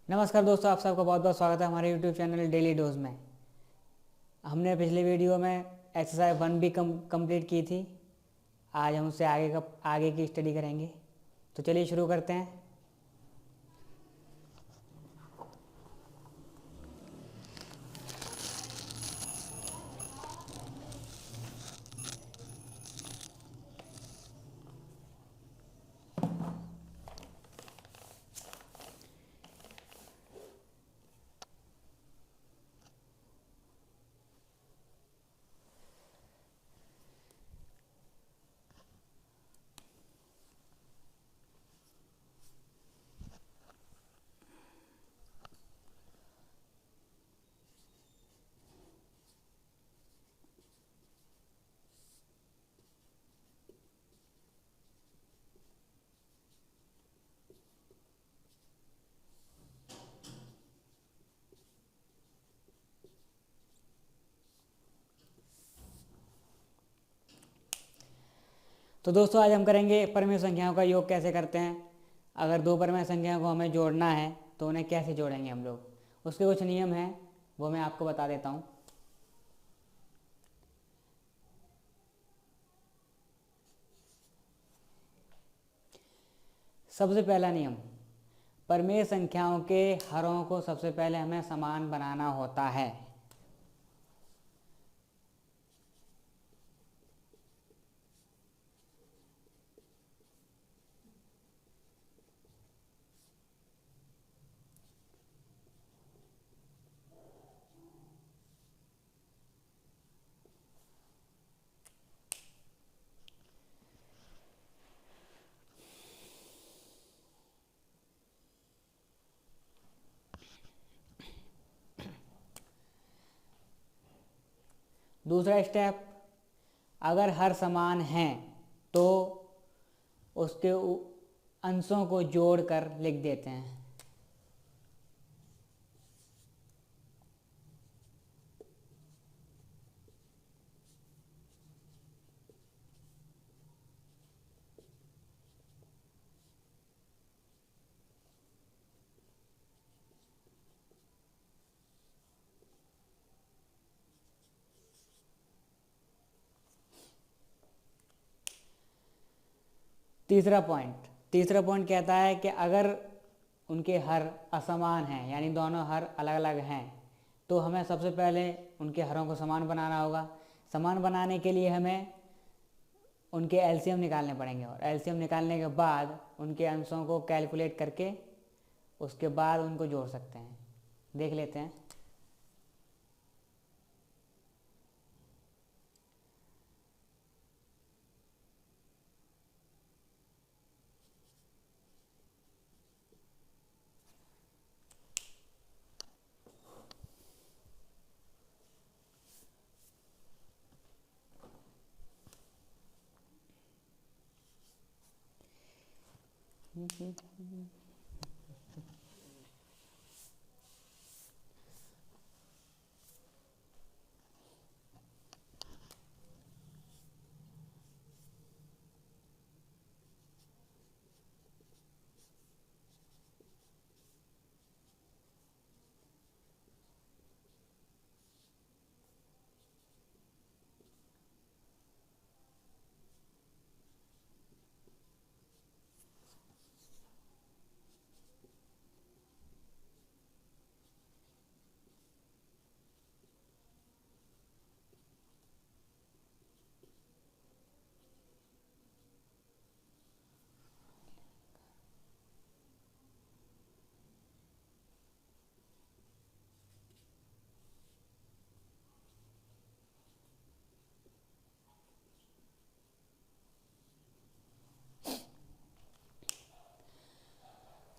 नमस्कार दोस्तों, आप सबका बहुत बहुत स्वागत है हमारे YouTube चैनल डेली डोज में। हमने पिछले वीडियो में एक्सरसाइज 1 भी कंप्लीट की थी। आज हम उससे आगे की स्टडी करेंगे। तो चलिए शुरू करते हैं। तो दोस्तों, आज हम करेंगे परिमेय संख्याओं का योग कैसे करते हैं। अगर दो परिमेय संख्याओं को हमें जोड़ना है तो उन्हें कैसे जोड़ेंगे हम लोग, उसके कुछ नियम हैं, वो मैं आपको बता देता हूँ। सबसे पहला नियम, परिमेय संख्याओं के हरों को सबसे पहले हमें समान बनाना होता है। दूसरा स्टेप, अगर हर समान हैं तो उसके अंशों को जोड़कर लिख देते हैं। तीसरा पॉइंट कहता है कि अगर उनके हर असमान हैं, यानी दोनों हर अलग अलग हैं, तो हमें सबसे पहले उनके हरों को समान बनाना होगा। समान बनाने के लिए हमें उनके एलसीएम निकालने पड़ेंगे, और एलसीएम निकालने के बाद उनके अंशों को कैलकुलेट करके उसके बाद उनको जोड़ सकते हैं। देख लेते हैं।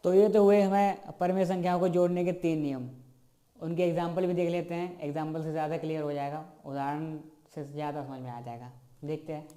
तो ये तो हुए हमें परिमेय संख्याओं को जोड़ने के 3 नियम। उनके एग्जाम्पल भी देख लेते हैं। एग्जाम्पल से ज़्यादा क्लियर हो जाएगा, उदाहरण से ज़्यादा समझ में आ जाएगा। देखते हैं।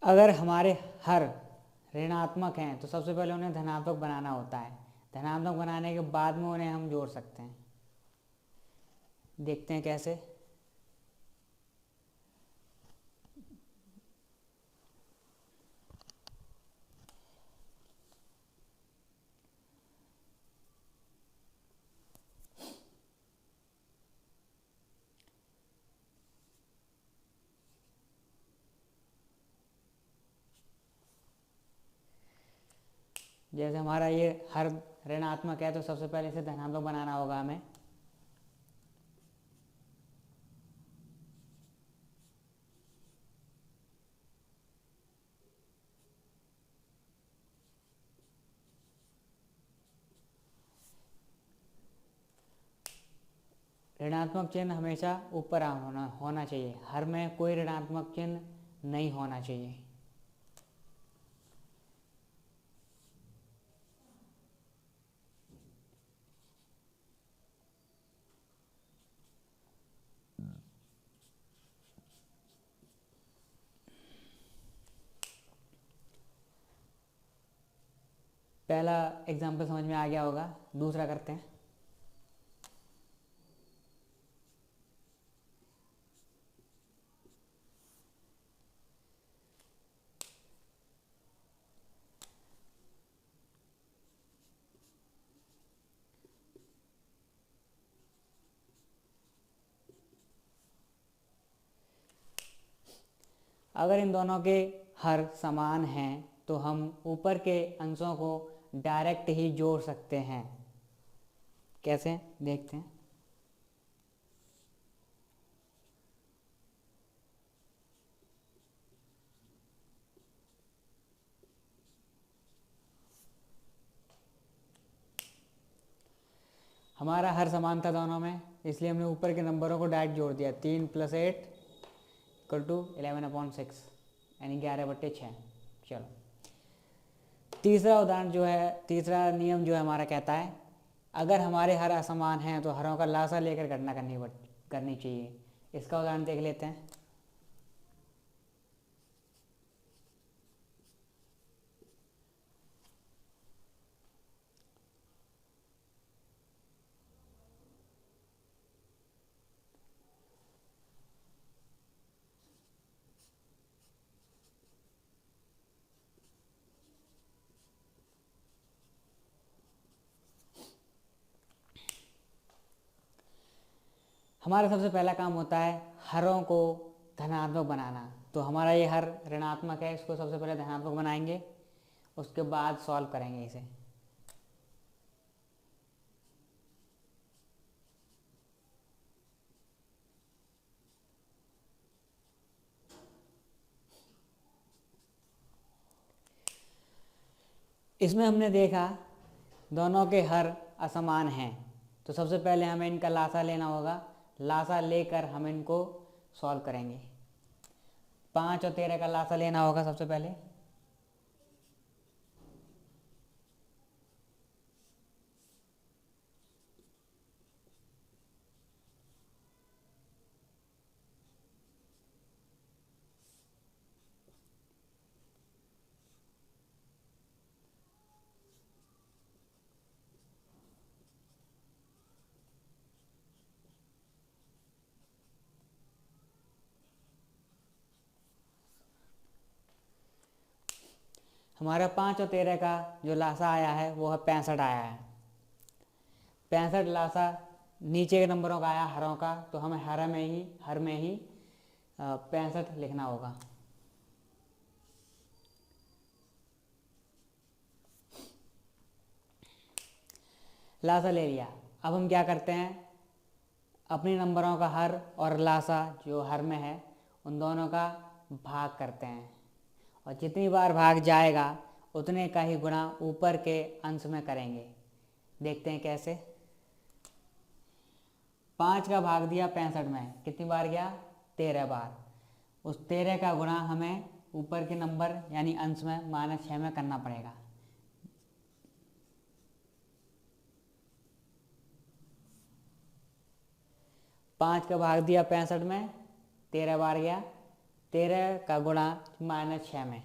अगर हमारे हर ऋणात्मक हैं तो सबसे पहले उन्हें धनात्मक बनाना होता है। धनात्मक बनाने के बाद में उन्हें हम जोड़ सकते हैं। देखते हैं कैसे। जैसे हमारा ये हर ऋणात्मक है तो सबसे पहले इसे धनात्मक बनाना होगा हमें। ऋणात्मक चिन्ह हमेशा ऊपर होना चाहिए। हर में कोई ऋणात्मक चिन्ह नहीं होना चाहिए। पहला एग्जाम्पल समझ में आ गया होगा, दूसरा करते हैं। अगर इन दोनों के हर समान हैं तो हम ऊपर के अंशों को डायरेक्ट ही जोड़ सकते हैं। कैसे देखते हैं। हमारा हर समान था दोनों में, इसलिए हमने ऊपर के नंबरों को डायरेक्ट जोड़ दिया। 3 + 8 = 11/6 यानी 11/6। चलो तीसरा उदाहरण जो है, तीसरा नियम जो है हमारा कहता है, अगर हमारे हर असमान हैं तो हरों का लासा लेकर गणना करनी चाहिए। इसका उदाहरण देख लेते हैं। हमारा सबसे पहला काम होता है हरों को धनात्मक बनाना। तो हमारा ये हर ऋणात्मक है, इसको सबसे पहले धनात्मक बनाएंगे, उसके बाद सॉल्व करेंगे इसे। इसमें हमने देखा दोनों के हर असमान हैं, तो सबसे पहले हमें इनका लासा लेना होगा। लासा लेकर हम इनको सॉल्व करेंगे। 5 और 13 का लासा लेना होगा सबसे पहले। हमारा 5 और 13 का जो लासा आया है वो है 65 आया है। 65 लासा नीचे के नंबरों का आया हरों का, तो हमें हर में ही 65 लिखना होगा। लासा ले लिया। अब हम क्या करते हैं, अपने नंबरों का हर और लासा जो हर में है उन दोनों का भाग करते हैं, और जितनी बार भाग जाएगा उतने का ही गुणा ऊपर के अंश में करेंगे। देखते हैं कैसे। 5 का भाग दिया 65 में, कितनी बार गया, 13 बार। उस 13 का गुणा हमें ऊपर के नंबर यानी अंश में -6 में करना पड़ेगा। पाँच का भाग दिया 65 में, 13 बार गया, 13 का गुणा -6 में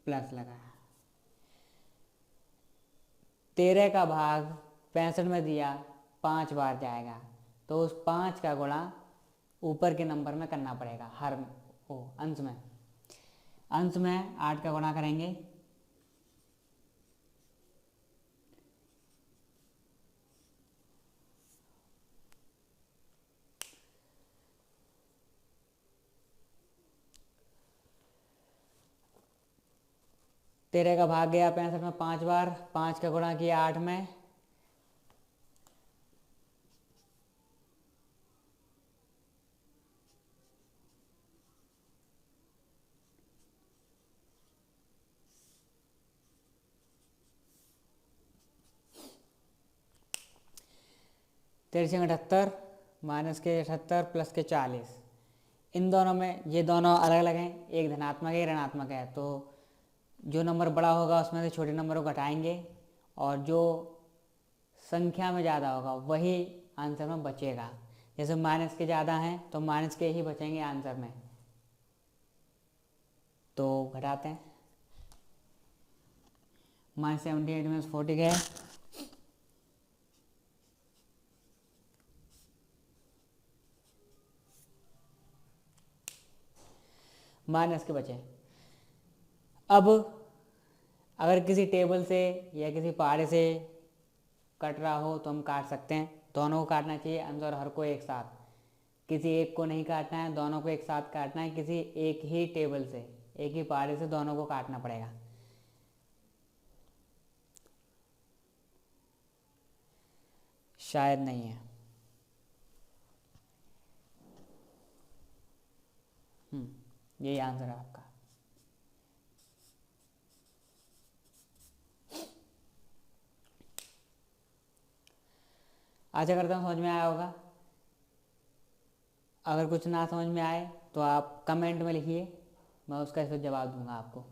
प्लस लगाया। 13 का भाग 65 में दिया 5 बार जाएगा, तो उस 5 का गुणा ऊपर के नंबर में करना पड़ेगा, हर अंश में। अंश में 8 का गुणा करेंगे, तेरह का भाग गया 65 में 5 बार, 5 का गुणा किया 8 में, -73 के 78 प्लस के 40। इन दोनों में, ये दोनों अलग अलग हैं, एक धनात्मक है, ऋणात्मक है, तो जो नंबर बड़ा होगा उसमें से छोटे नंबर को घटाएंगे और जो संख्या में ज़्यादा होगा वही आंसर में बचेगा। जैसे माइनस के ज़्यादा हैं तो माइनस के ही बचेंगे आंसर में, तो घटाते हैं। -78 में 40 गए, माइनस के बचे। अब अगर किसी टेबल से या किसी पहाड़े से कट रहा हो तो हम काट सकते हैं, दोनों को काटना चाहिए, अंश और हर को एक साथ। किसी एक को नहीं काटना है, दोनों को एक साथ काटना है। किसी एक ही टेबल से, एक ही पहाड़े से दोनों को काटना पड़ेगा। शायद नहीं है। यही आंसर है आपका। आशा करता हूँ समझ में आया होगा। अगर कुछ ना समझ में आए तो आप कमेंट में लिखिए, मैं उसका इस पर जवाब दूंगा आपको।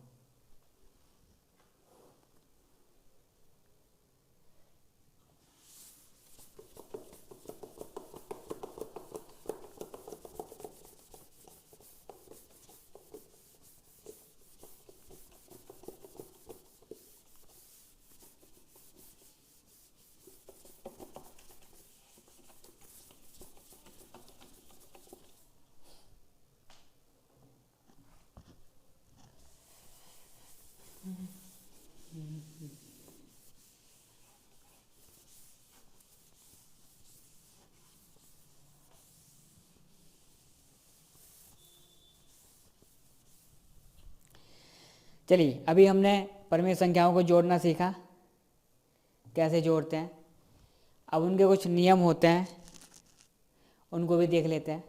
चलिए, अभी हमने परिमेय संख्याओं को जोड़ना सीखा, कैसे जोड़ते हैं। अब उनके कुछ नियम होते हैं, उनको भी देख लेते हैं।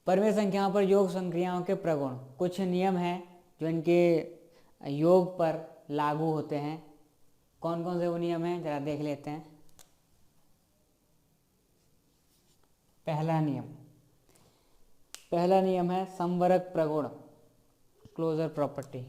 परिमेय संख्याओं पर योग संक्रियाओं के प्रगुण, कुछ नियम हैं जो इनके योग पर लागू होते हैं। कौन कौन से वो नियम हैं जरा देख लेते हैं। पहला नियम है समवर्ग प्रगुण, क्लोजर प्रॉपर्टी।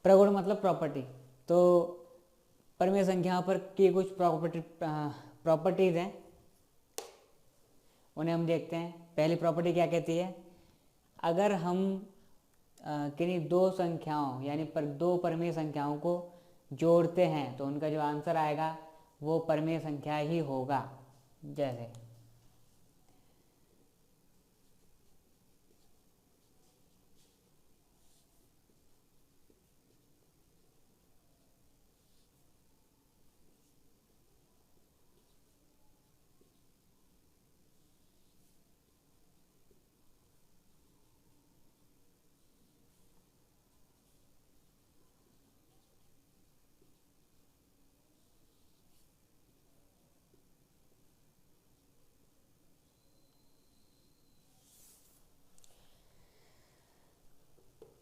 प्रगुण मतलब प्रॉपर्टी। तो परिमेय संख्याओं पर की कुछ प्रॉपर्टीज हैं, उन्हें हम देखते हैं। पहली प्रॉपर्टी क्या कहती है, अगर हम किन्हीं दो संख्याओं यानी दो परिमेय संख्याओं को जोड़ते हैं तो उनका जो आंसर आएगा वो परिमेय संख्या ही होगा। जैसे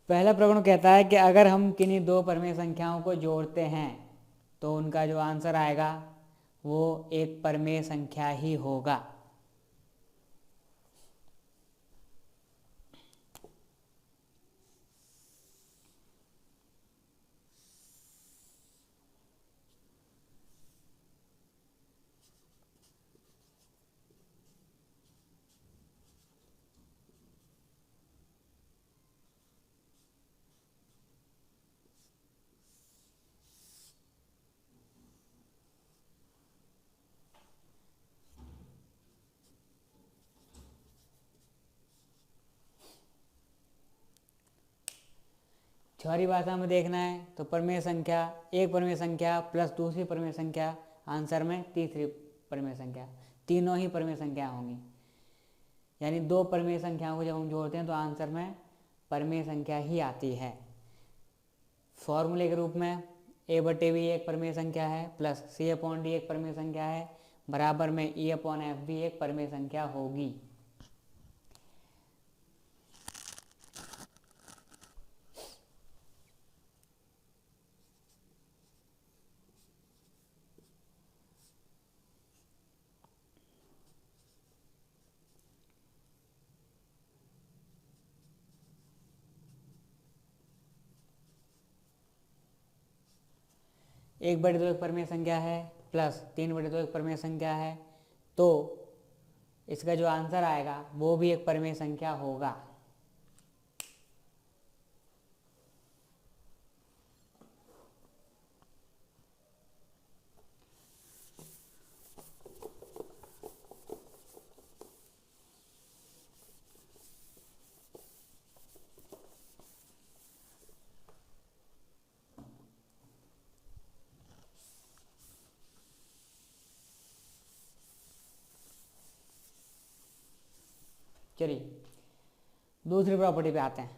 पहला प्रगुण कहता है कि अगर हम किन्हीं दो परिमेय संख्याओं को जोड़ते हैं तो उनका जो आंसर आएगा वो एक परिमेय संख्या ही होगा। छुआरी भाषा में देखना है तो परिमेय संख्या, एक परिमेय संख्या प्लस दूसरी परिमेय संख्या, आंसर में तीसरी परिमेय संख्या, तीनों ही परिमेय संख्या होंगी। यानी दो परिमेय संख्याओं को जब हम जोड़ते हैं तो आंसर में परिमेय संख्या ही आती है। फॉर्मूले के रूप में a/b एक परिमेय संख्या है प्लस c/d एक परिमेय संख्या है, बराबर में e/f भी एक परिमेय संख्या होगी। एक बटे दो एक परिमेय संख्या है प्लस 3/2 एक परिमेय संख्या है, तो इसका जो आंसर आएगा वो भी एक परिमेय संख्या होगा। चलिए दूसरी प्रॉपर्टी पे आते हैं।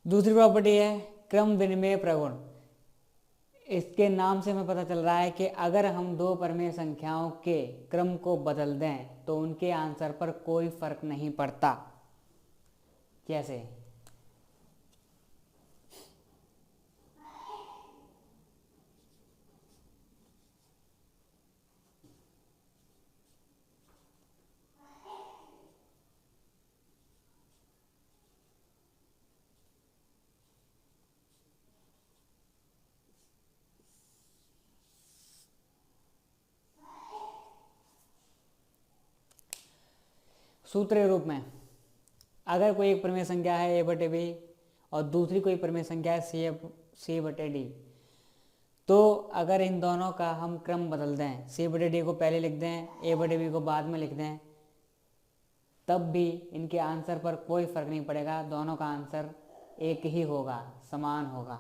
दूसरी प्रॉपर्टी है क्रम विनिमेय प्रगुण। इसके नाम से हमें पता चल रहा है कि अगर हम दो परमेय संख्याओं के क्रम को बदल दें तो उनके आंसर पर कोई फर्क नहीं पड़ता। कैसे? सूत्र के रूप में, अगर कोई एक परिमेय संख्या है a/b और दूसरी कोई परिमेय संख्या है c/d, तो अगर इन दोनों का हम क्रम बदल दें, c/d को पहले लिख दें, a/b को बाद में लिख दें, तब भी इनके आंसर पर कोई फर्क नहीं पड़ेगा, दोनों का आंसर एक ही होगा, समान होगा।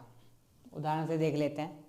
उदाहरण से देख लेते हैं।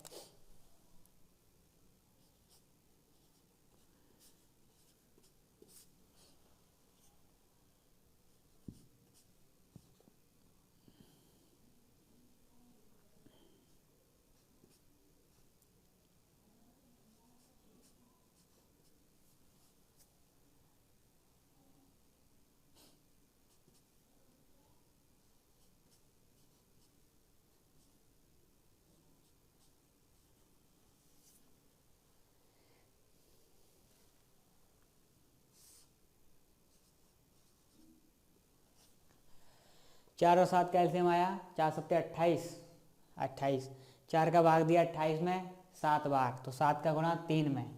चार और सात का एलसीएम आया, 4×7 = 28। 4 का भाग दिया 28 में 7 बार, तो 7 का गुणा 3 में।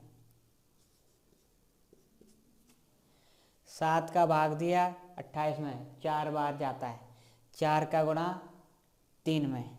7 का भाग दिया 28 में 4 बार जाता है, 4 का गुणा 3 में।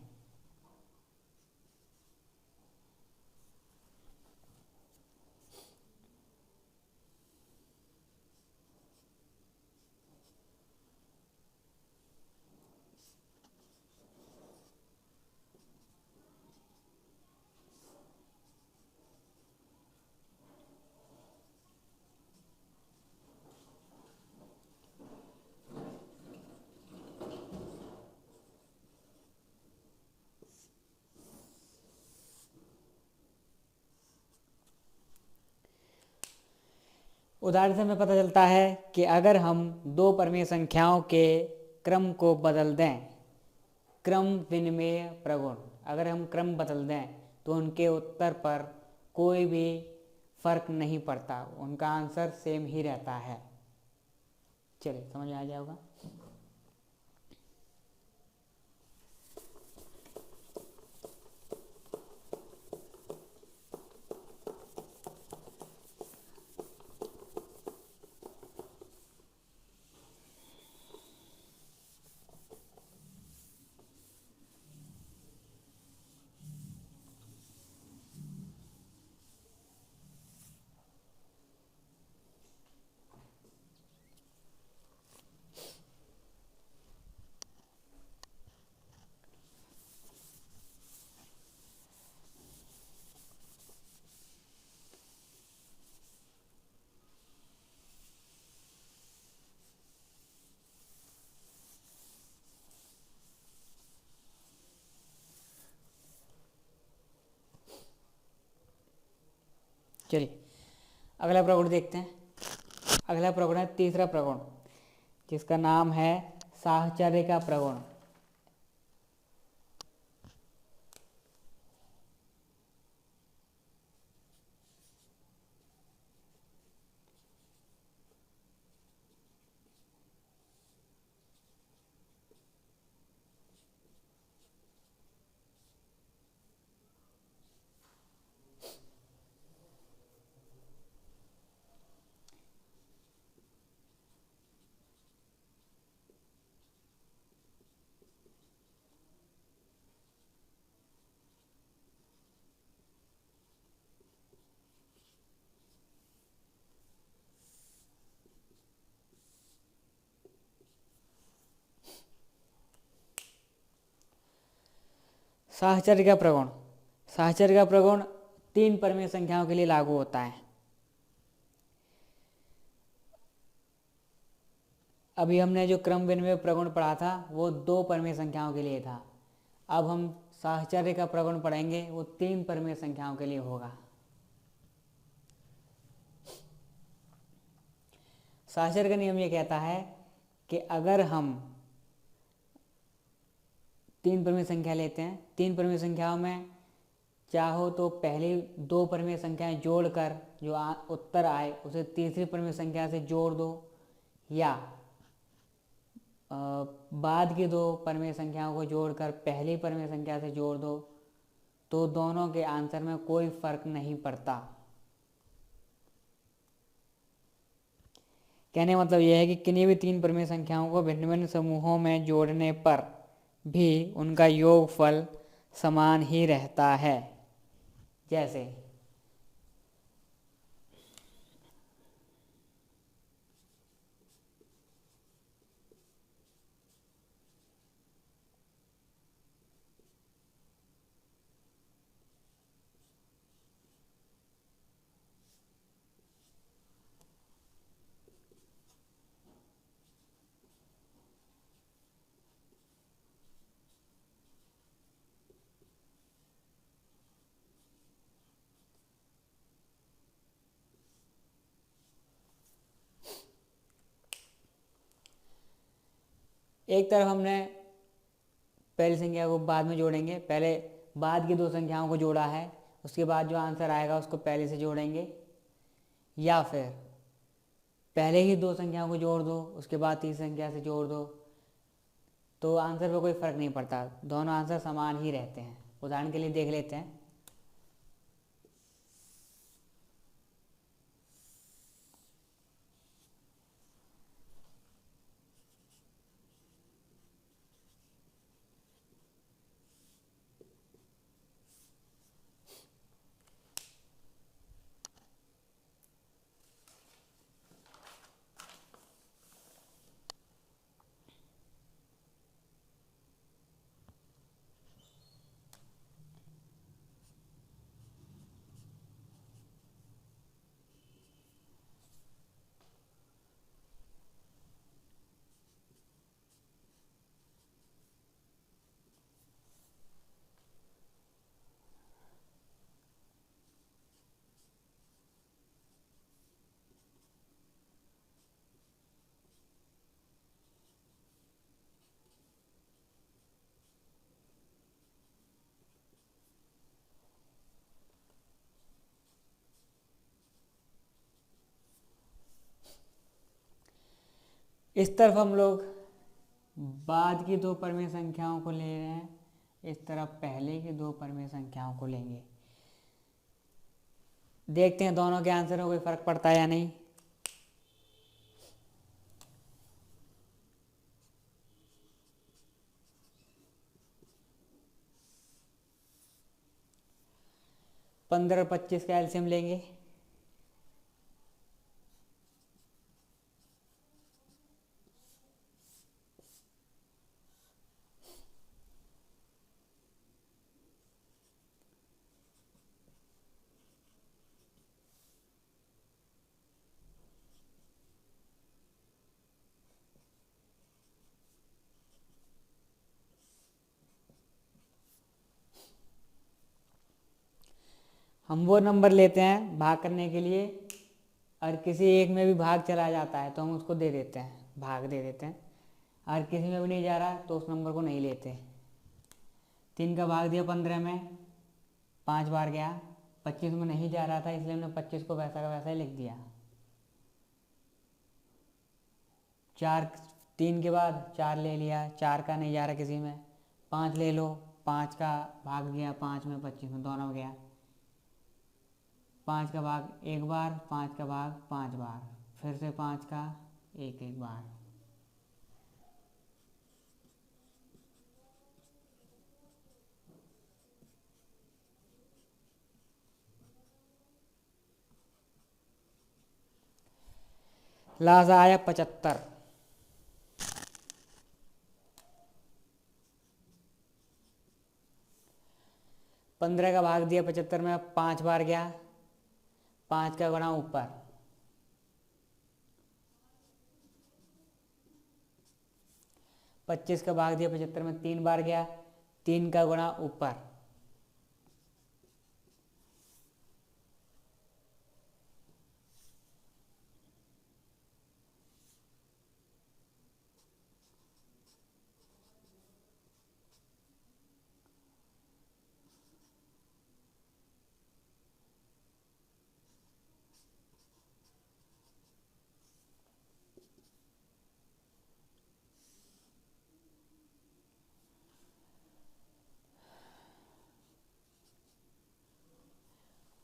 उदाहरण से हमें पता चलता है कि अगर हम दो परमेय संख्याओं के क्रम को बदल दें, क्रम विनिमेय प्रगुण, अगर हम क्रम बदल दें तो उनके उत्तर पर कोई भी फर्क नहीं पड़ता, उनका आंसर सेम ही रहता है। चलिए समझ में आ जाएगा। चलिए अगला प्रगुण देखते हैं। अगला प्रगुण है तीसरा प्रगुण, जिसका नाम है साहचर्य का प्रगुण। साहचर्य का प्रगुण, साहचर्य का प्रगुण तीन परमेय संख्याओं के लिए लागू होता है। अभी हमने जो क्रम विनिमय प्रगुण पढ़ा था वो दो परमेय संख्याओं के लिए था। अब हम साहचर्य का प्रगुण पढ़ेंगे वो 3 परिमेय संख्याओं के लिए होगा। साहचर्य का नियम ये कहता है कि अगर हम 3 परिमेय संख्या लेते हैं, 3 परिमेय संख्याओं में चाहो तो पहली 2 परिमेय संख्याएं जोड़कर जो उत्तर आए उसे तीसरी परिमेय संख्या से जोड़ दो, या बाद की 2 परिमेय संख्याओं को जोड़कर पहली परिमेय संख्या से जोड़ दो, तो दोनों के आंसर में कोई फर्क नहीं पड़ता। कहने का मतलब यह है कि किन्हीं भी 3 परिमेय संख्याओं को भिन्न भिन्न समूहों में जोड़ने पर भी उनका योगफल समान ही रहता है। जैसे एक तरफ हमने पहली संख्या को बाद में जोड़ेंगे, पहले बाद की 2 संख्याओं को जोड़ा है, उसके बाद जो आंसर आएगा उसको पहले से जोड़ेंगे, या फिर पहले ही 2 संख्याओं को जोड़ दो उसके बाद तीसरी संख्या से जोड़ दो, तो आंसर पे कोई फर्क नहीं पड़ता, दोनों आंसर समान ही रहते हैं। उदाहरण के लिए देख लेते हैं। इस तरफ हम लोग बाद की 2 परिमेय संख्याओं को ले रहे हैं, इस तरफ पहले की 2 परिमेय संख्याओं को लेंगे। देखते हैं दोनों के आंसर में कोई फर्क पड़ता है या नहीं। पंद्रह 25 का एलसीएम लेंगे। हम वो नंबर लेते हैं भाग करने के लिए, और किसी एक में भी भाग चला जाता है तो हम उसको दे देते हैं, भाग दे देते हैं। और किसी में भी नहीं जा रहा तो उस नंबर को नहीं लेते। 3 का भाग दिया 15 में, 5 बार गया, 25 में नहीं जा रहा था इसलिए हमने 25 को वैसा का वैसा ही लिख दिया। 4 3 के बाद 4 ले लिया, 4 का नहीं जा रहा किसी में, 5 ले लो, 5 का भाग गया 5 में 25 में, दोनों में गया। 5 का भाग 1 बार, 5 का भाग 5 बार, फिर से 5 का 1 बार। लास्ट आया 75। 15 का भाग दिया 75 में, 5 बार गया, 5 का गुणा ऊपर, 25 का भाग दिया 75 में, 3 बार गया, 3 का गुणा ऊपर,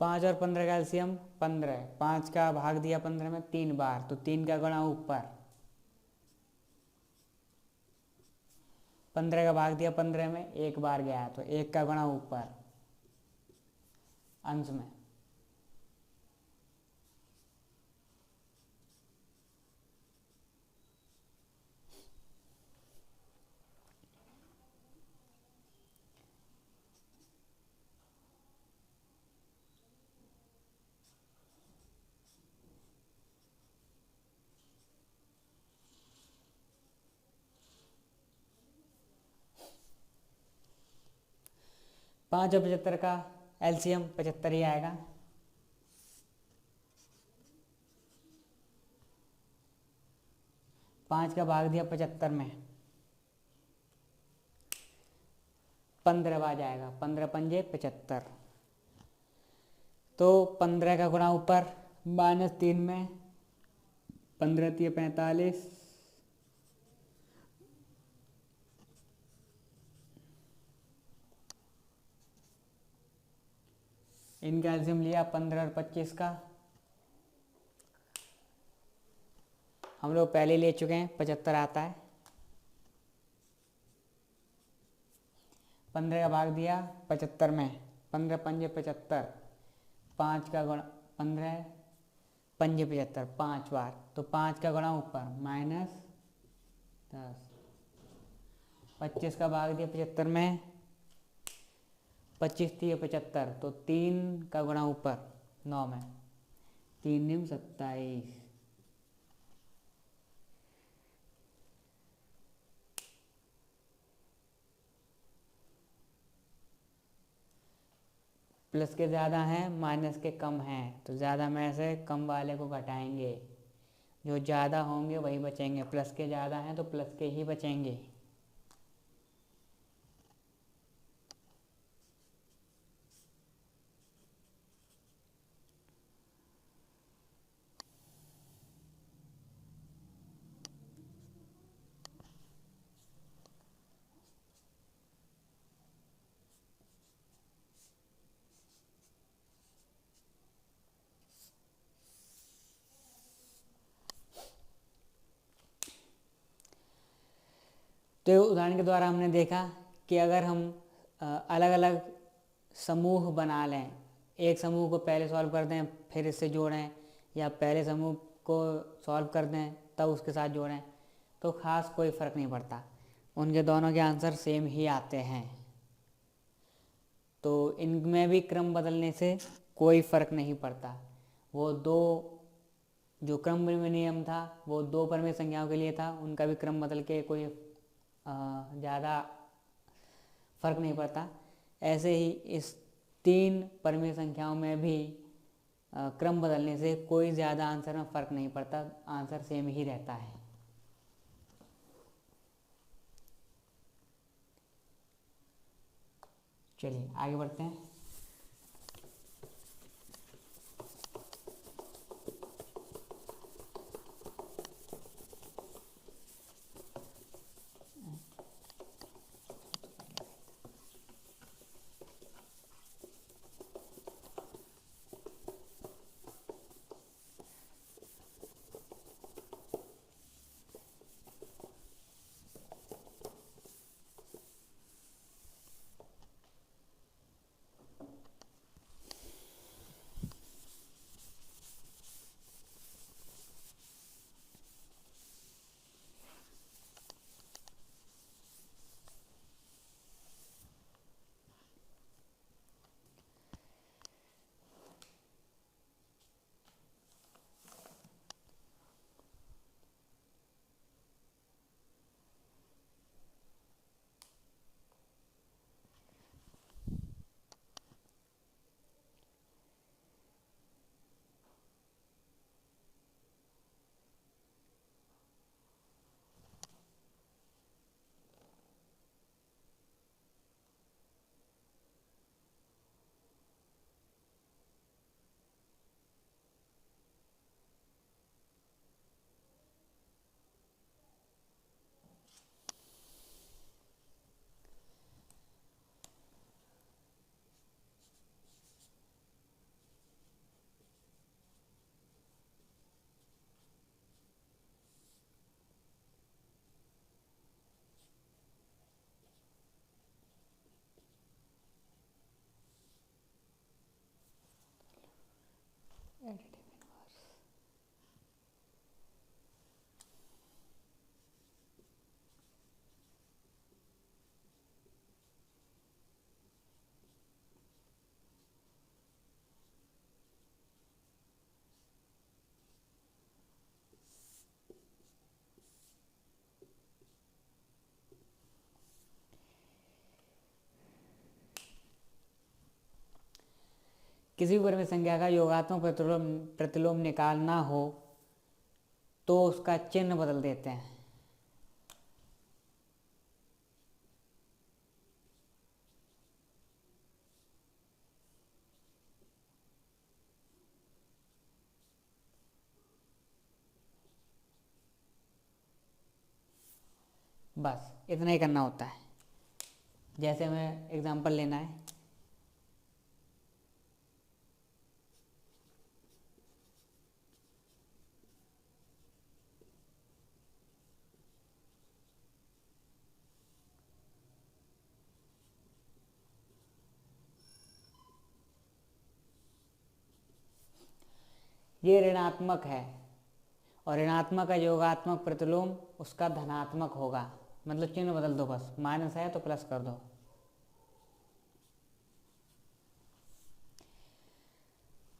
5 और 15 का एलसीएम 15, 5 का भाग दिया 15 में 3 बार, तो 3 का गुणा ऊपर, 15 का भाग दिया 15 में 1 बार गया, तो 1 का गुणा ऊपर अंश में। पाँच और 75 का एलसीएम 75 ही आएगा। 5 का भाग दिया 75 में, 15 बार जाएगा, 15 पंजे 75, तो 15 का गुणा ऊपर -3 में, 15 3 45, इनका एलसीएम लिया 15 और 25 का, हम लोग पहले ले चुके हैं, 75 आता है। 15 का भाग दिया 75 में, 15 पंजे 75, 5 का गुणा 15 पंजे 75, 5 बार, तो 5 का गुणा ऊपर -10, 25 का भाग दिया 75 में, 25 3 75, तो 3 का गुणा ऊपर 9 में, 3 निम 27, प्लस के ज़्यादा हैं माइनस के कम हैं, तो ज़्यादा में से कम वाले को घटाएंगे, जो ज़्यादा होंगे वही बचेंगे, प्लस के ज़्यादा हैं तो प्लस के ही बचेंगे। तो उदाहरण के द्वारा हमने देखा कि अगर हम अलग अलग समूह बना लें, एक समूह को पहले सॉल्व कर दें फिर इससे जोड़ें, या पहले समूह को सॉल्व कर दें तब उसके साथ जोड़ें, तो ख़ास कोई फ़र्क नहीं पड़ता, उनके दोनों के आंसर सेम ही आते हैं। तो इनमें भी क्रम बदलने से कोई फ़र्क नहीं पड़ता। वो दो जो क्रम में नियम था वो 2 परमेय संख्याओं के लिए था, उनका भी क्रम बदल के कोई ज़्यादा फर्क नहीं पड़ता। ऐसे ही इस 3 परमेय संख्याओं में भी क्रम बदलने से कोई ज़्यादा आंसर में फ़र्क नहीं पड़ता, आंसर सेम ही रहता है। चलिए आगे बढ़ते हैं। किसी भी परिमेय संख्या का योगात्मक प्रतिलोम निकालना हो तो उसका चिन्ह बदल देते हैं। बस इतना ही करना होता है। जैसे हमें एग्जांपल लेना है, ये ऋणात्मक है और ऋणात्मक का योगात्मक प्रतिलोम उसका धनात्मक होगा, मतलब चिन्ह बदल दो, बस माइनस है तो प्लस कर दो।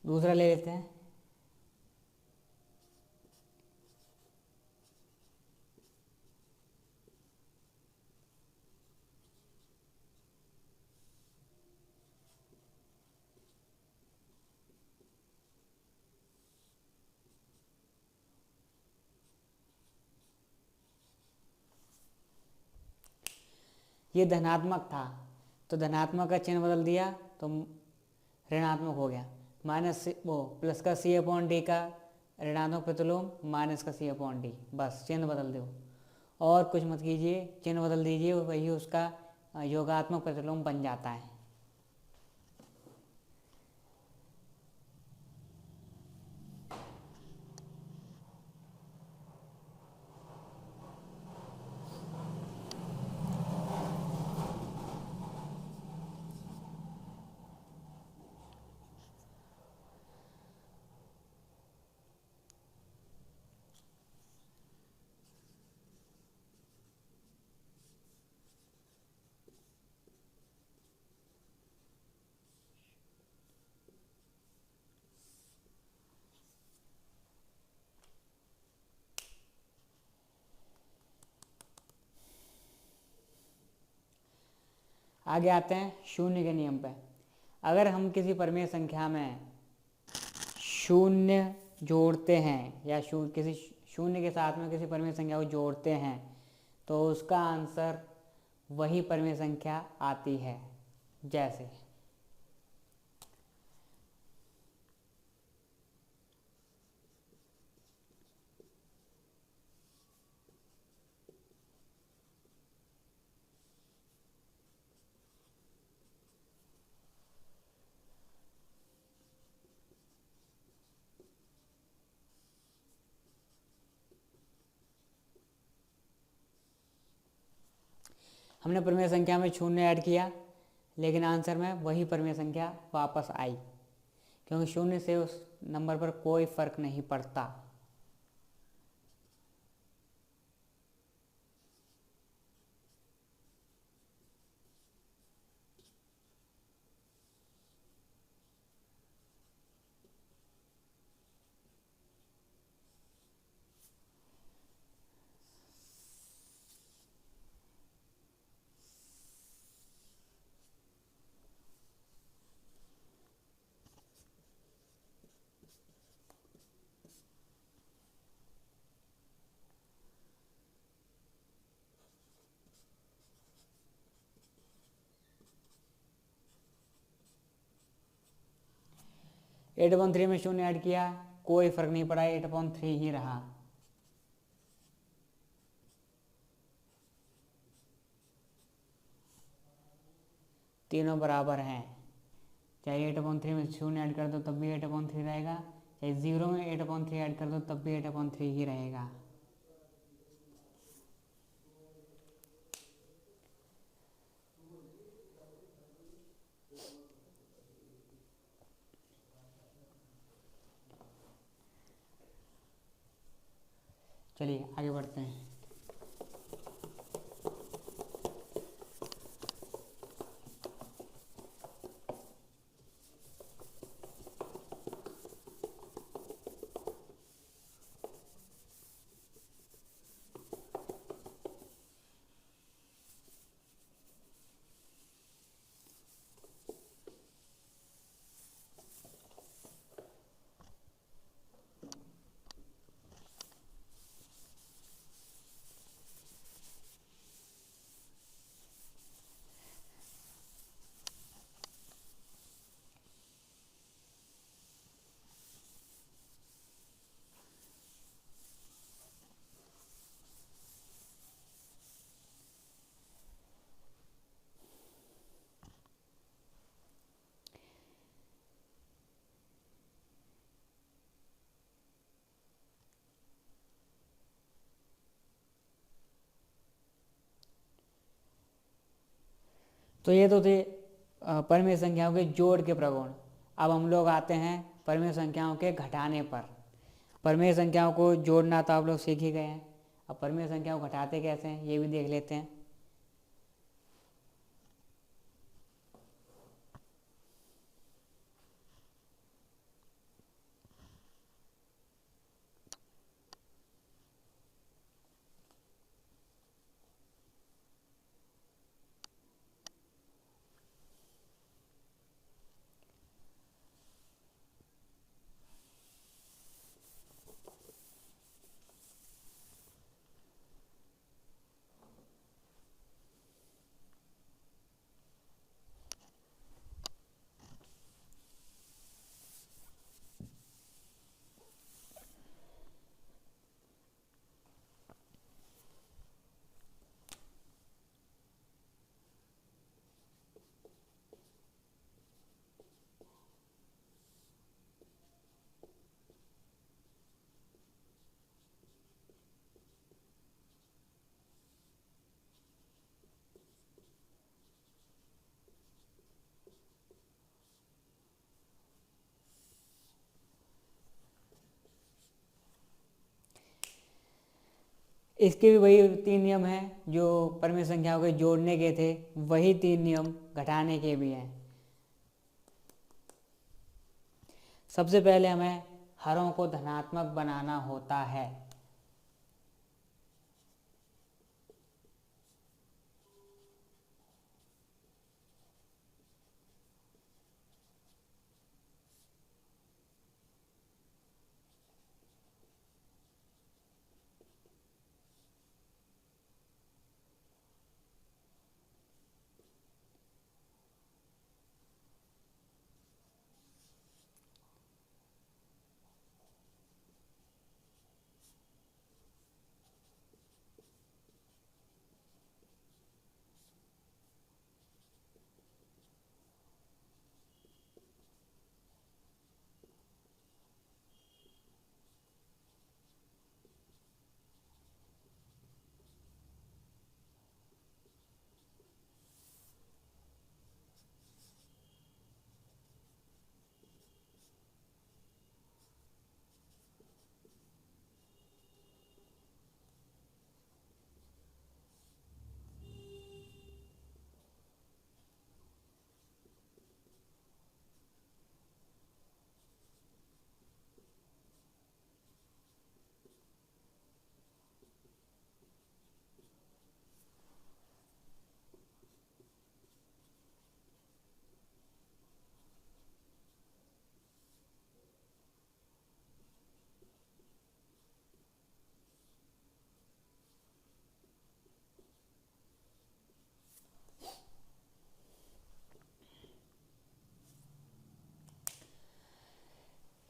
दूसरा ले लेते हैं, ये धनात्मक था तो धनात्मक का चिन्ह बदल दिया तो ऋणात्मक हो गया। माइनस वो प्लस का सी अपॉन डी का ऋणात्मक प्रतिलोम माइनस का सी अपॉन डी, बस चिन्ह बदल दो और कुछ मत कीजिए, चिन्ह बदल दीजिए, वही उसका योगात्मक प्रतिलोम बन जाता है। आगे आते हैं शून्य के नियम पे। अगर हम किसी परिमेय संख्या में शून्य जोड़ते हैं या किसी शून्य के साथ में किसी परिमेय संख्या को जोड़ते हैं तो उसका आंसर वही परिमेय संख्या आती है। जैसे हमने परिमेय संख्या में शून्य ऐड किया लेकिन आंसर में वही परिमेय संख्या वापस आई, क्योंकि शून्य से उस नंबर पर कोई फर्क नहीं पड़ता। एट अपॉन थ्री में शून्य ऐड किया, कोई फर्क नहीं पड़ा, 8/3 ही रहा। तीनों बराबर हैं, चाहे 8/3 में शून्य ऐड कर दो तब भी 8/3 रहेगा, चाहे 0 में 8/3 ऐड कर दो तब भी 8/3 ही रहेगा। चलिए आगे बढ़ते हैं। तो ये तो थे परिमेय संख्याओं के जोड़ के प्रगुण। अब हम लोग आते हैं परिमेय संख्याओं के घटाने पर। परिमेय संख्याओं को जोड़ना तो आप लोग सीख ही गए हैं, अब परिमेय संख्याओं को घटाते कैसे हैं ये भी देख लेते हैं। इसके भी वही 3 नियम हैं जो परिमेय संख्याओं के जोड़ने के थे, वही 3 नियम घटाने के भी हैं। सबसे पहले हमें हरों को धनात्मक बनाना होता है।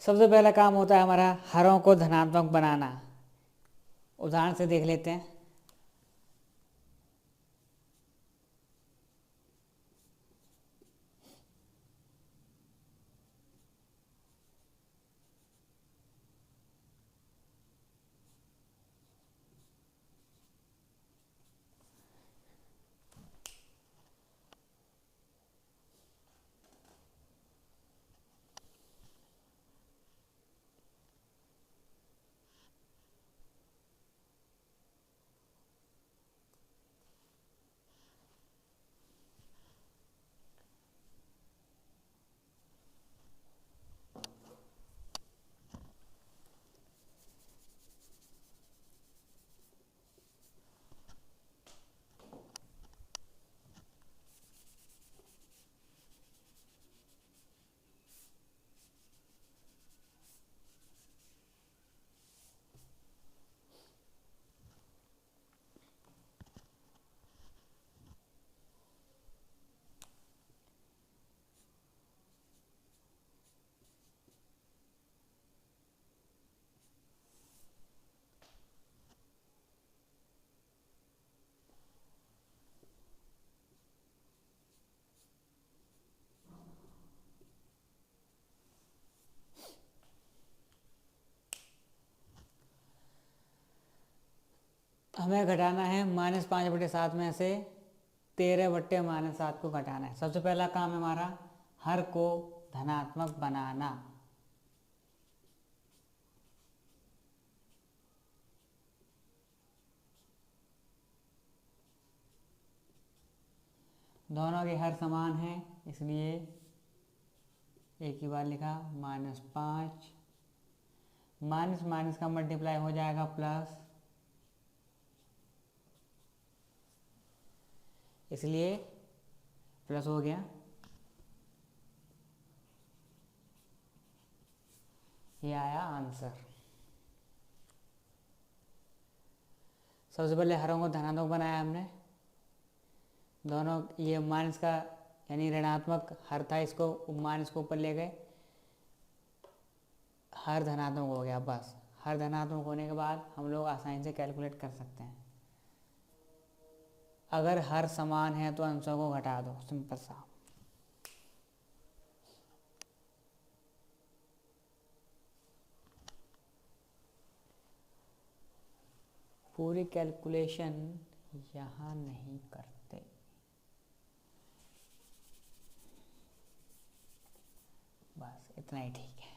सबसे पहला काम होता है हमारा हरों को धनात्मक बनाना। उदाहरण से देख लेते हैं। हमें घटाना है -5/7 में से 13/-7 को घटाना है। सबसे पहला काम है हमारा हर को धनात्मक बनाना। दोनों के हर समान हैं, इसलिए एक ही बार लिखा -5, माइनस माइनस का मल्टीप्लाई हो जाएगा प्लस, इसलिए प्लस हो गया। ये आया आंसर। सबसे पहले हरों को धनात्मक बनाया हमने, दोनों ये माइनस का यानी ऋणात्मक हर था, इसको माइनस को ऊपर ले गए, हर धनात्मक हो गया। बस हर धनात्मक होने के बाद हम लोग आसानी से कैलकुलेट कर सकते हैं। अगर हर समान है तो अंशों को घटा दो, सिंपल सा। पूरी कैलकुलेशन यहाँ नहीं करते, बस इतना ही ठीक है।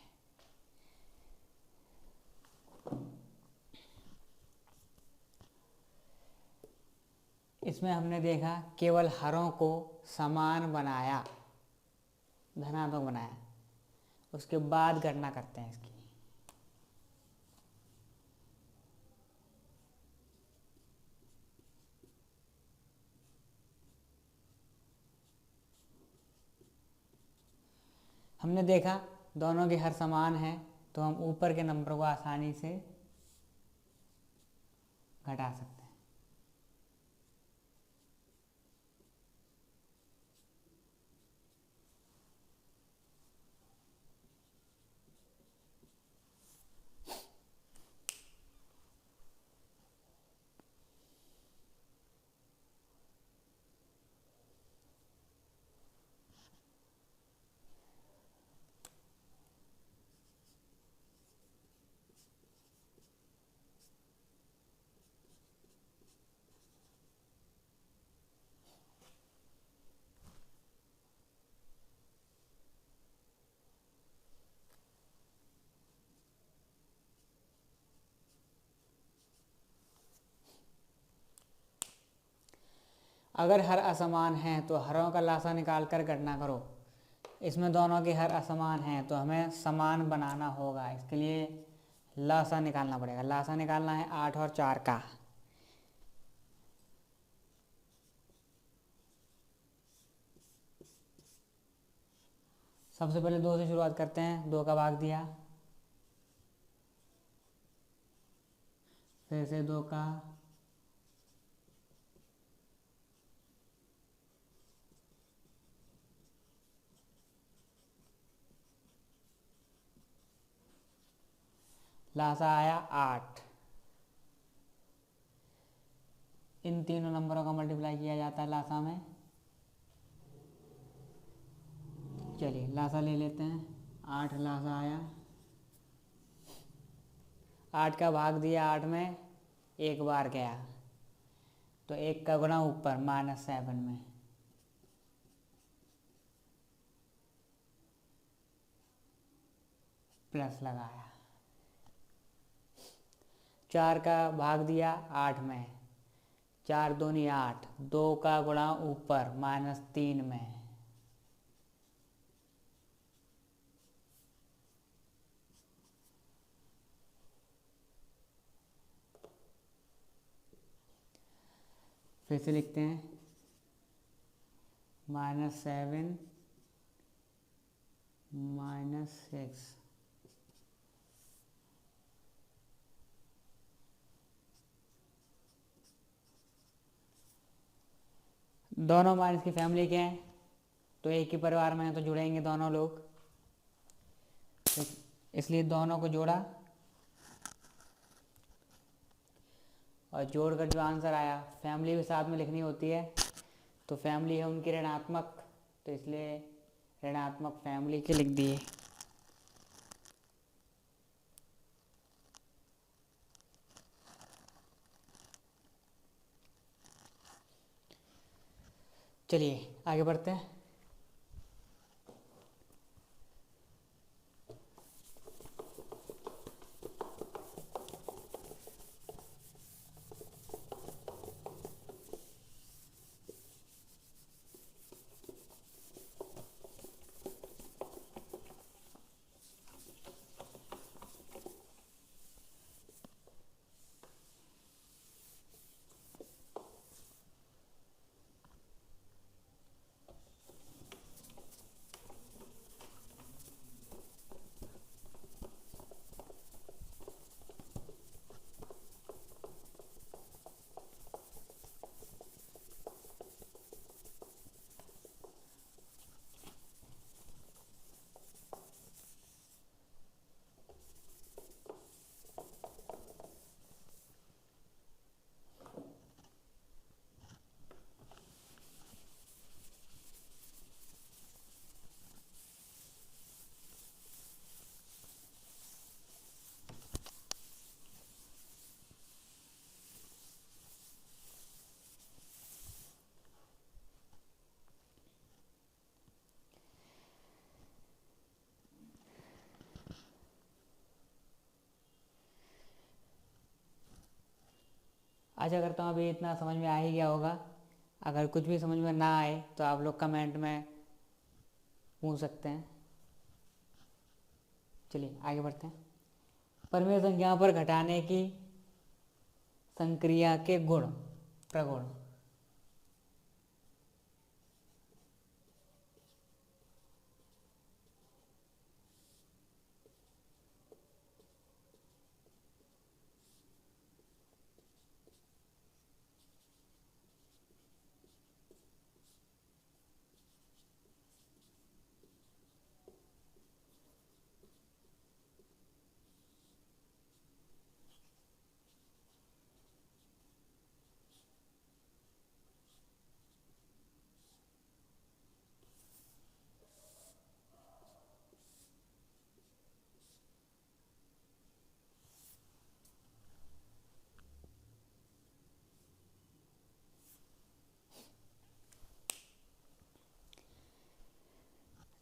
इसमें हमने देखा केवल हरों को समान बनाया, धनात्मक बनाया, उसके बाद गणना करते हैं इसकी। हमने देखा दोनों के हर समान हैं, तो हम ऊपर के नंबर को आसानी से घटा सकते हैं। अगर हर असमान हैं तो हरों का लासा निकाल कर गणना करो। इसमें दोनों के हर असमान हैं तो हमें समान बनाना होगा, इसके लिए लासा निकालना पड़ेगा। लासा निकालना है 8 और 4 का। सबसे पहले 2 से शुरुआत करते हैं, 2 का भाग दिया, फिर से 2 का, लासा आया 8। इन तीनों नंबरों का मल्टीप्लाई किया जाता है लासा में। चलिए लासा ले लेते हैं, 8 लासा आया, 8 का भाग दिया 8 में, एक बार गया तो 1 का गुणा ऊपर -7 में, प्लस लगाया। 4 का भाग दिया 8 में, 4 दूनी 8, 2 का गुणा ऊपर -3 में, फिर से लिखते हैं -7 -6, दोनों माइनस की फैमिली के हैं तो एक ही परिवार में है तो जुड़ेंगे दोनों लोग, तो इसलिए दोनों को जोड़ा और जोड़कर जो आंसर आया, फैमिली भी साथ में लिखनी होती है तो फैमिली है उनकी ऋणात्मक, तो इसलिए ऋणात्मक फैमिली के लिख दिए। चलिए आगे बढ़ते हैं। आशा करता हूँ अभी इतना समझ में आ ही गया होगा। अगर कुछ भी समझ में ना आए तो आप लोग कमेंट में पूछ सकते हैं। चलिए आगे बढ़ते हैं। परमेय संख्याओं पर घटाने की संक्रिया के गुण प्रगुण।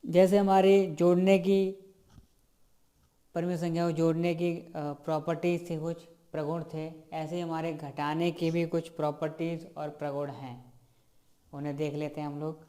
जैसे हमारी जोड़ने की परमेय संख्याओं को जोड़ने की प्रॉपर्टीज थी, कुछ प्रगुण थे, ऐसे ही हमारे घटाने की भी कुछ प्रॉपर्टीज और प्रगुण हैं। उन्हें देख लेते हैं हम लोग।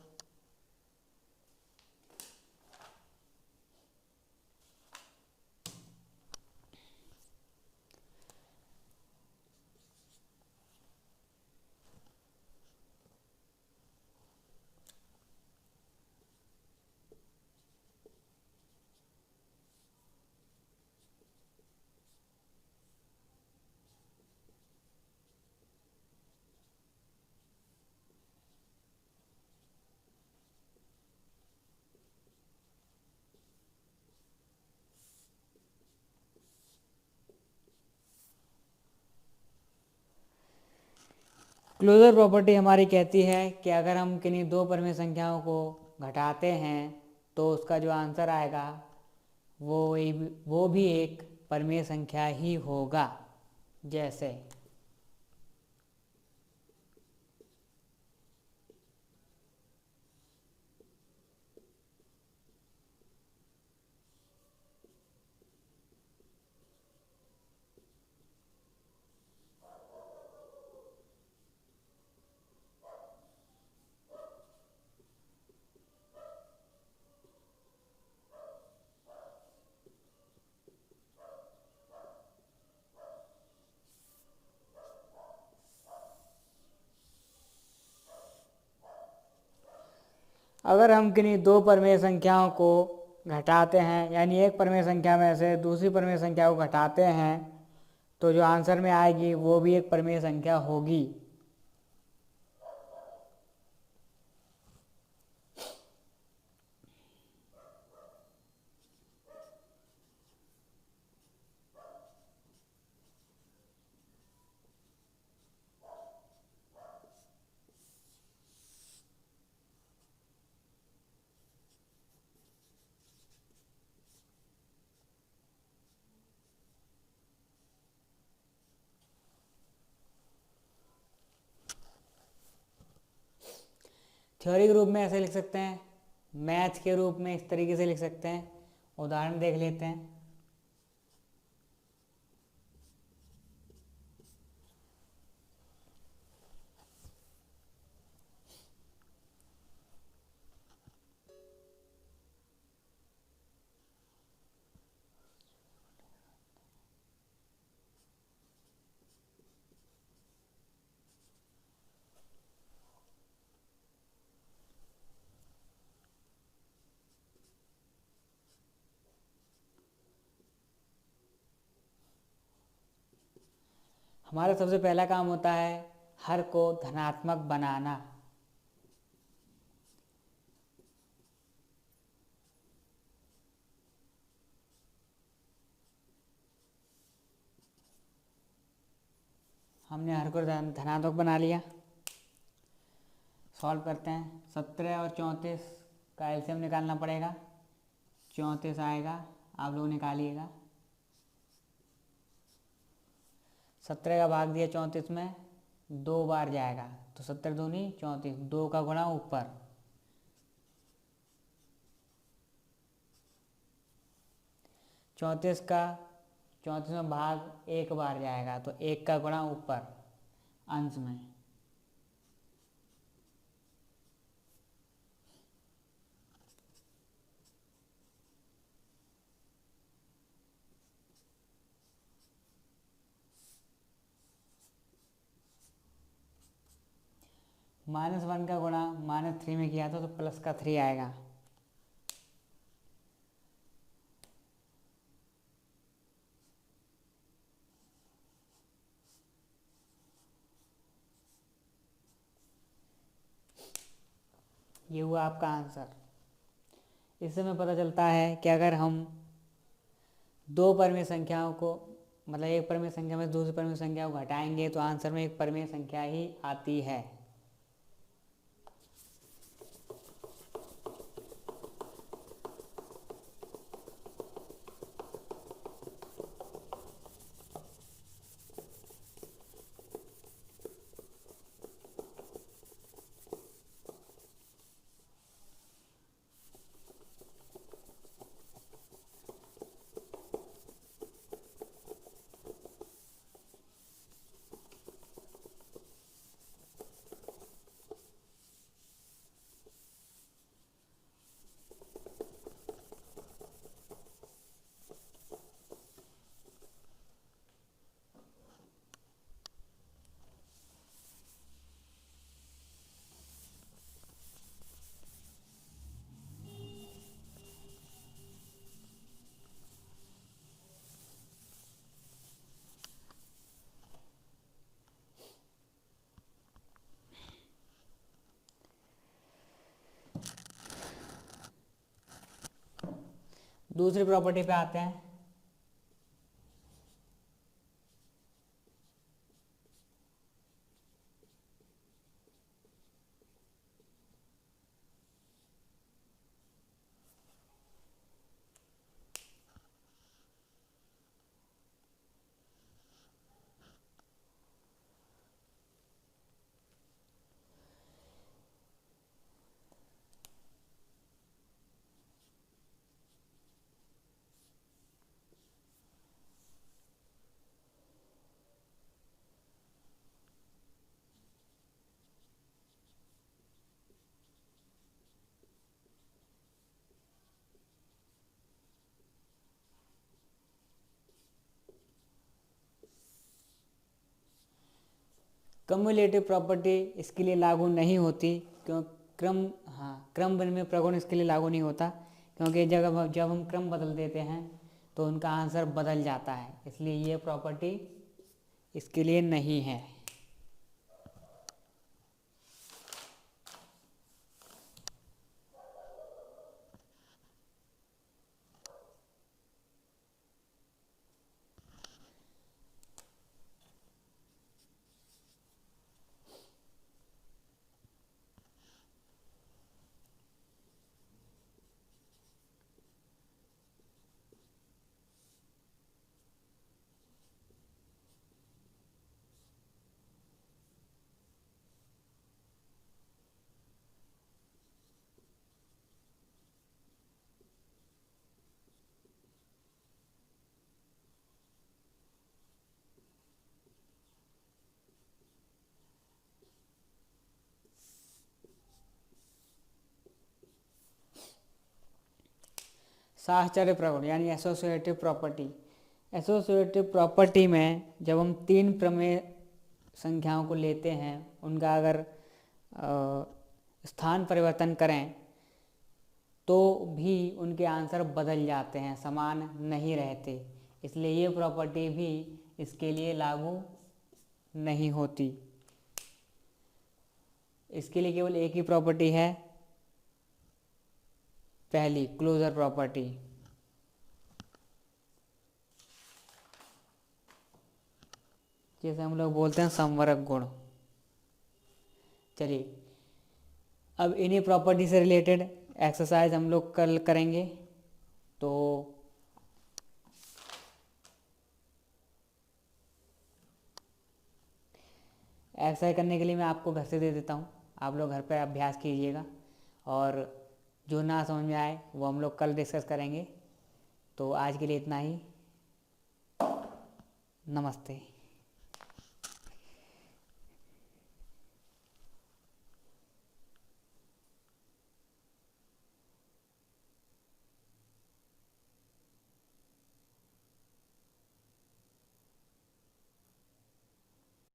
क्लोजर प्रॉपर्टी हमारी कहती है कि अगर हम किन्हीं दो परमेय संख्याओं को घटाते हैं तो उसका जो आंसर आएगा वो भी एक परमेय संख्या ही होगा। जैसे अगर हम किन्हीं दो परमेय संख्याओं को घटाते हैं, यानी एक परमेय संख्या में से दूसरी परमेय संख्या को घटाते हैं, तो जो आंसर में आएगी वो भी एक परमेय संख्या होगी। थ्योरी के रूप में ऐसे लिख सकते हैं, मैथ के रूप में इस तरीके से लिख सकते हैं। उदाहरण देख लेते हैं। हमारा सबसे पहला काम होता है हर को धनात्मक बनाना। हमने हर को धनात्मक बना लिया। सॉल्व करते हैं। 17 और 34 का एलसीएम निकालना पड़ेगा। 34 आएगा, आप लोग निकालिएगा। 17 का भाग दिया 34 में, 2 बार जाएगा तो 70 दूनी 34, 2 का गुणा ऊपर। 34 का 34 में भाग 1 बार जाएगा तो 1 का गुणा ऊपर अंश में। -1 का गुणा -3 में किया था तो +3 आएगा। ये हुआ आपका आंसर। इससे हमें पता चलता है कि अगर हम दो परमेय संख्याओं को, मतलब एक परमेय संख्या में दूसरी परमेय संख्या को घटाएंगे तो आंसर में एक परमेय संख्या ही आती है। दूसरी प्रॉपर्टी पे आते हैं। कम्युलेटिव प्रॉपर्टी इसके लिए लागू नहीं होती, क्यों क्रम में प्रगुण इसके लिए लागू नहीं होता, क्योंकि जब हम क्रम बदल देते हैं तो उनका आंसर बदल जाता है, इसलिए ये प्रॉपर्टी इसके लिए नहीं है। साहचर्य प्रगुण यानी एसोसिएटिव प्रॉपर्टी। एसोसिएटिव प्रॉपर्टी में जब हम तीन प्रमेय संख्याओं को लेते हैं, उनका अगर स्थान परिवर्तन करें तो भी उनके आंसर बदल जाते हैं, समान नहीं रहते। इसलिए ये प्रॉपर्टी भी इसके लिए लागू नहीं होती। इसके लिए केवल एक ही प्रॉपर्टी है, पहली क्लोजर प्रॉपर्टी। जैसे हम लोग बोलते हैं समवर्ग गुण। चलिए अब इन्हीं प्रॉपर्टी से रिलेटेड एक्सरसाइज हम लोग कल करेंगे। तो एक्सरसाइज करने के लिए मैं आपको घर से दे देता हूँ, आप लोग घर पर अभ्यास कीजिएगा और जो ना समझ में आए वो हम लोग कल डिस्कस करेंगे। तो आज के लिए इतना ही। नमस्ते।